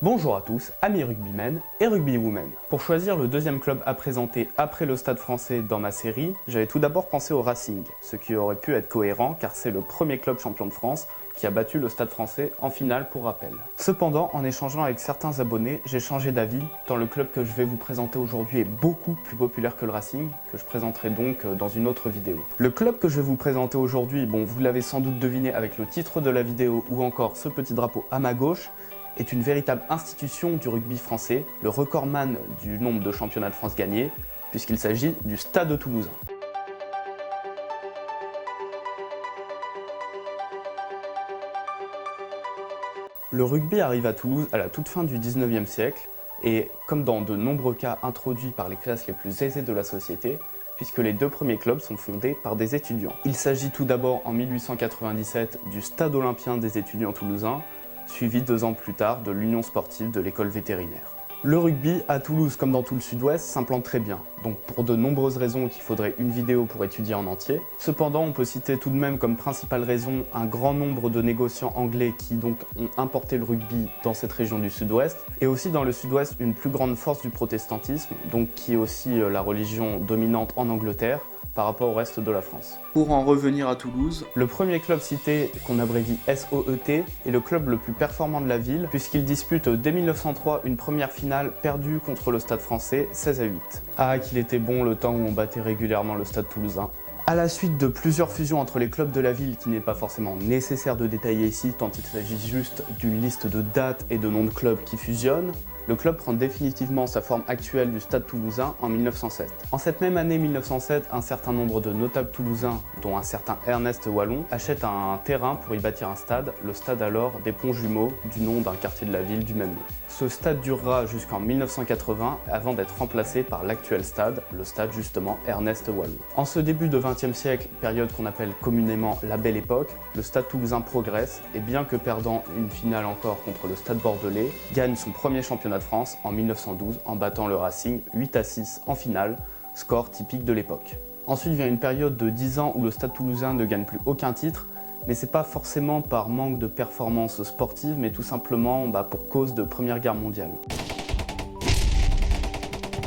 Bonjour à tous, amis rugbymen et rugbywomen. Pour choisir le deuxième club à présenter après le Stade français dans ma série, j'avais tout d'abord pensé au Racing, ce qui aurait pu être cohérent car c'est le premier club champion de France qui a battu le Stade français en finale pour rappel. Cependant, en échangeant avec certains abonnés, j'ai changé d'avis, tant le club que je vais vous présenter aujourd'hui est beaucoup plus populaire que le Racing, que je présenterai donc dans une autre vidéo. Le club que je vais vous présenter aujourd'hui, bon, vous l'avez sans doute deviné avec le titre de la vidéo ou encore ce petit drapeau à ma gauche, est une véritable institution du rugby français, le recordman du nombre de championnats de France gagnés, puisqu'il s'agit du Stade Toulousain. Le rugby arrive à Toulouse à la toute fin du 19e siècle et, comme dans de nombreux cas, introduit par les classes les plus aisées de la société, puisque les deux premiers clubs sont fondés par des étudiants. Il s'agit tout d'abord en 1897 du Stade Olympien des étudiants toulousains, suivi 2 ans plus tard de l'Union sportive de l'école vétérinaire. Le rugby à Toulouse comme dans tout le sud-ouest s'implante très bien, donc pour de nombreuses raisons qu'il faudrait une vidéo pour étudier en entier. Cependant, on peut citer tout de même comme principale raison un grand nombre de négociants anglais qui donc ont importé le rugby dans cette région du sud-ouest, et aussi dans le sud-ouest une plus grande force du protestantisme, donc qui est aussi la religion dominante en Angleterre, par rapport au reste de la France. Pour en revenir à Toulouse, le premier club cité, qu'on abrévie SOET, est le club le plus performant de la ville, puisqu'il dispute dès 1903 une première finale perdue contre le Stade français 16-8. Ah, qu'il était bon le temps où on battait régulièrement le Stade toulousain. À la suite de plusieurs fusions entre les clubs de la ville, qui n'est pas forcément nécessaire de détailler ici, tant il s'agit juste d'une liste de dates et de noms de clubs qui fusionnent, le club prend définitivement sa forme actuelle du Stade Toulousain en 1907. En cette même année 1907, un certain nombre de notables toulousains, dont un certain Ernest Wallon, achètent un terrain pour y bâtir un stade, le stade alors des Ponts-Jumeaux, du nom d'un quartier de la ville du même nom. Ce stade durera jusqu'en 1980 avant d'être remplacé par l'actuel stade, le stade justement Ernest Wallon. En ce début de XXe siècle, période qu'on appelle communément la Belle Époque, le Stade Toulousain progresse et bien que perdant une finale encore contre le Stade Bordelais, gagne son premier championnat de France en 1912 en battant le Racing 8-6 en finale, score typique de l'époque. Ensuite vient une période de 10 ans où le Stade Toulousain ne gagne plus aucun titre, mais c'est pas forcément par manque de performance sportive, mais tout simplement pour cause de Première Guerre mondiale.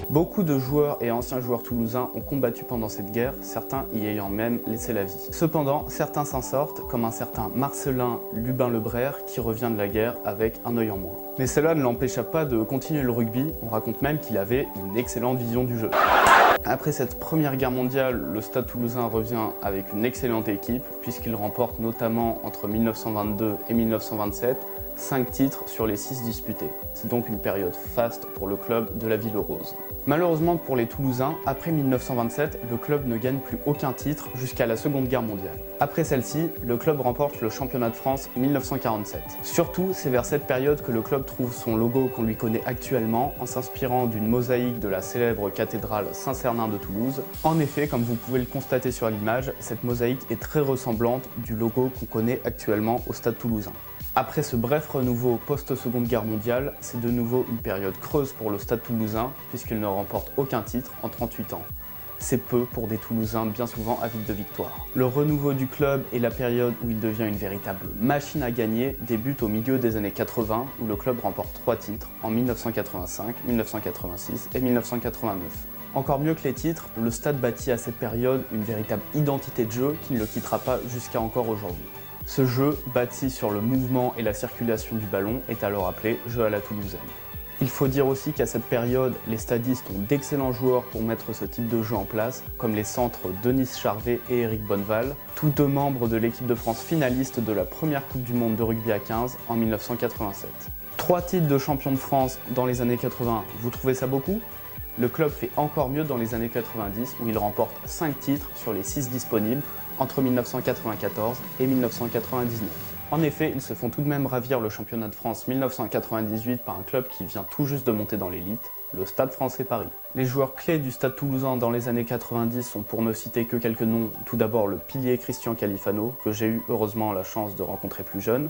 Beaucoup de joueurs et anciens joueurs toulousains ont combattu pendant cette guerre, certains y ayant même laissé la vie. Cependant, certains s'en sortent, comme un certain Marcelin Lubin-Lebrère qui revient de la guerre avec un œil en moins. Mais cela ne l'empêcha pas de continuer le rugby, on raconte même qu'il avait une excellente vision du jeu. Après cette première guerre mondiale, le Stade Toulousain revient avec une excellente équipe, puisqu'il remporte notamment entre 1922 et 1927 5 titres sur les 6 disputés. C'est donc une période faste pour le club de la Ville Rose. Malheureusement pour les Toulousains, après 1927, le club ne gagne plus aucun titre jusqu'à la Seconde Guerre mondiale. Après celle-ci, le club remporte le championnat de France 1947. Surtout, c'est vers cette période que le club trouve son logo qu'on lui connaît actuellement, en s'inspirant d'une mosaïque de la célèbre cathédrale Saint-Cernin de Toulouse. En effet, comme vous pouvez le constater sur l'image, cette mosaïque est très ressemblante du logo qu'on connaît actuellement au Stade Toulousain. Après ce bref renouveau post-Seconde Guerre mondiale, c'est de nouveau une période creuse pour le Stade Toulousain puisqu'il ne remporte aucun titre en 38 ans. C'est peu pour des Toulousains bien souvent avides de victoire. Le renouveau du club et la période où il devient une véritable machine à gagner débutent au milieu des années 80 où le club remporte 3 titres en 1985, 1986 et 1989. Encore mieux que les titres, le stade bâtit à cette période une véritable identité de jeu qui ne le quittera pas jusqu'à encore aujourd'hui. Ce jeu, bâti sur le mouvement et la circulation du ballon, est alors appelé jeu à la toulousaine. Il faut dire aussi qu'à cette période, les stadistes ont d'excellents joueurs pour mettre ce type de jeu en place, comme les centres Denis Charvet et Éric Bonneval, tous deux membres de l'équipe de France finaliste de la première Coupe du Monde de rugby à 15 en 1987. 3 titres de champion de France dans les années 80, vous trouvez ça beaucoup ? Le club fait encore mieux dans les années 90 où il remporte 5 titres sur les 6 disponibles entre 1994 et 1999. En effet, ils se font tout de même ravir le championnat de France 1998 par un club qui vient tout juste de monter dans l'élite, le Stade français Paris. Les joueurs clés du Stade Toulousain dans les années 90 sont, pour ne citer que quelques noms, tout d'abord le pilier Christian Califano, que j'ai eu heureusement la chance de rencontrer plus jeune,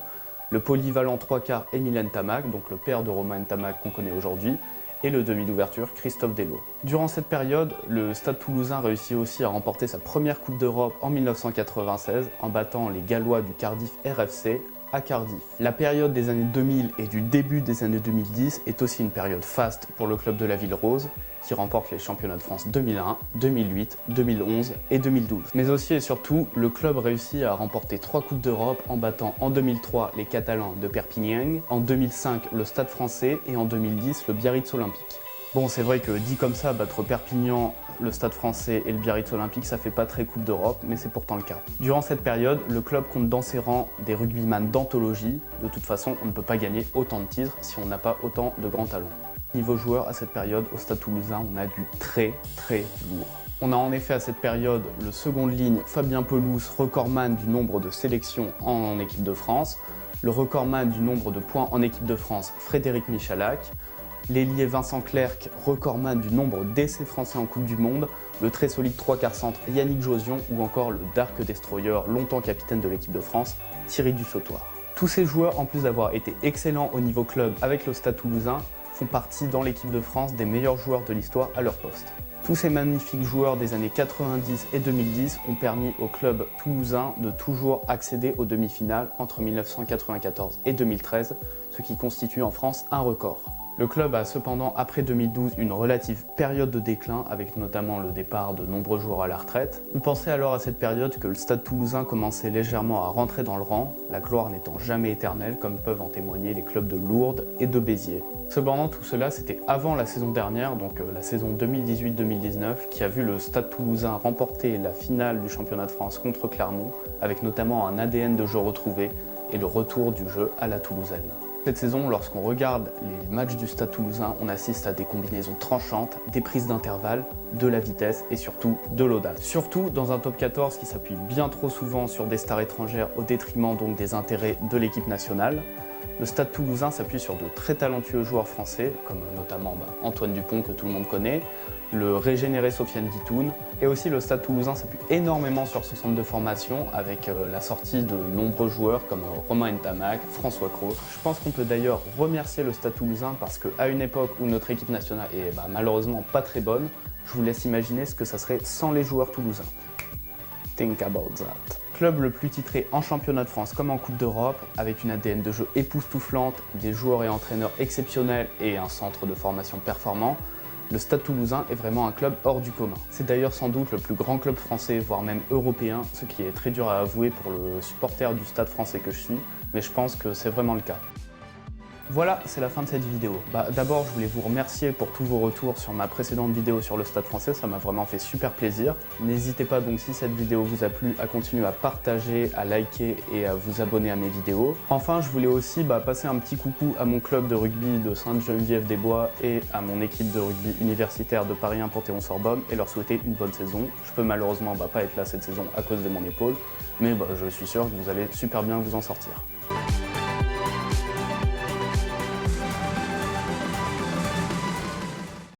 le polyvalent 3/4 Émile Ntamak, donc le père de Romain Ntamak qu'on connaît aujourd'hui, et le demi d'ouverture Christophe Dello. Durant cette période, le Stade Toulousain réussit aussi à remporter sa première Coupe d'Europe en 1996 en battant les Gallois du Cardiff RFC à Cardiff. La période des années 2000 et du début des années 2010 est aussi une période faste pour le club de la Ville Rose, qui remporte les championnats de France 2001, 2008, 2011 et 2012. Mais aussi et surtout, le club réussit à remporter 3 Coupes d'Europe en battant en 2003 les Catalans de Perpignan, en 2005 le Stade français et en 2010 le Biarritz Olympique. Bon, c'est vrai que dit comme ça, battre Perpignan, le Stade français et le Biarritz Olympique, ça fait pas très Coupe d'Europe, mais c'est pourtant le cas. Durant cette période, le club compte dans ses rangs des rugbyman d'anthologie. De toute façon, on ne peut pas gagner autant de titres si on n'a pas autant de grands talents. Niveau joueur, à cette période, au Stade Toulousain, on a du très lourd. On a en effet à cette période le seconde ligne Fabien Pelouse, recordman du nombre de sélections en équipe de France, le recordman du nombre de points en équipe de France Frédéric Michalak, l'ailier Vincent Clerc, recordman du nombre d'essais français en Coupe du Monde, le très solide 3/4 centre Yannick Josion ou encore le Dark Destroyer, longtemps capitaine de l'équipe de France, Thierry Dussautoir. Tous ces joueurs, en plus d'avoir été excellents au niveau club avec le Stade Toulousain, font partie dans l'équipe de France des meilleurs joueurs de l'histoire à leur poste. Tous ces magnifiques joueurs des années 90 et 2010 ont permis au club toulousain de toujours accéder aux demi-finales entre 1994 et 2013, ce qui constitue en France un record. Le club a cependant, après 2012, une relative période de déclin, avec notamment le départ de nombreux joueurs à la retraite. On pensait alors à cette période que le Stade Toulousain commençait légèrement à rentrer dans le rang, la gloire n'étant jamais éternelle, comme peuvent en témoigner les clubs de Lourdes et de Béziers. Cependant, tout cela, c'était avant la saison dernière, donc la saison 2018-2019, qui a vu le Stade Toulousain remporter la finale du championnat de France contre Clermont, avec notamment un ADN de jeu retrouvé et le retour du jeu à la toulousaine. Cette saison, lorsqu'on regarde les matchs du Stade Toulousain, on assiste à des combinaisons tranchantes, des prises d'intervalle, de la vitesse et surtout de l'audace. Surtout dans un top 14 qui s'appuie bien trop souvent sur des stars étrangères au détriment donc des intérêts de l'équipe nationale. Le Stade Toulousain s'appuie sur de très talentueux joueurs français, comme notamment Antoine Dupont que tout le monde connaît, le régénéré Sofiane Guitoun, et aussi le Stade Toulousain s'appuie énormément sur son centre de formation avec la sortie de nombreux joueurs comme Romain Ntamak, François Cros. Je pense qu'on peut d'ailleurs remercier le Stade Toulousain parce qu'à une époque où notre équipe nationale est malheureusement pas très bonne, je vous laisse imaginer ce que ça serait sans les joueurs toulousains. Think about that. Club le plus titré en championnat de France comme en Coupe d'Europe, avec une ADN de jeu époustouflante, des joueurs et entraîneurs exceptionnels et un centre de formation performant, le Stade Toulousain est vraiment un club hors du commun. C'est d'ailleurs sans doute le plus grand club français, voire même européen, ce qui est très dur à avouer pour le supporter du Stade français que je suis, mais je pense que c'est vraiment le cas. Voilà, c'est la fin de cette vidéo. D'abord, je voulais vous remercier pour tous vos retours sur ma précédente vidéo sur le Stade français, ça m'a vraiment fait super plaisir. N'hésitez pas donc, si cette vidéo vous a plu, à continuer à partager, à liker et à vous abonner à mes vidéos. Enfin, je voulais aussi passer un petit coucou à mon club de rugby de Sainte-Geneviève-des-Bois et à mon équipe de rugby universitaire de Paris 1 Panthéon-Sorbonne et leur souhaiter une bonne saison. Je peux malheureusement pas être là cette saison à cause de mon épaule, mais je suis sûr que vous allez super bien vous en sortir.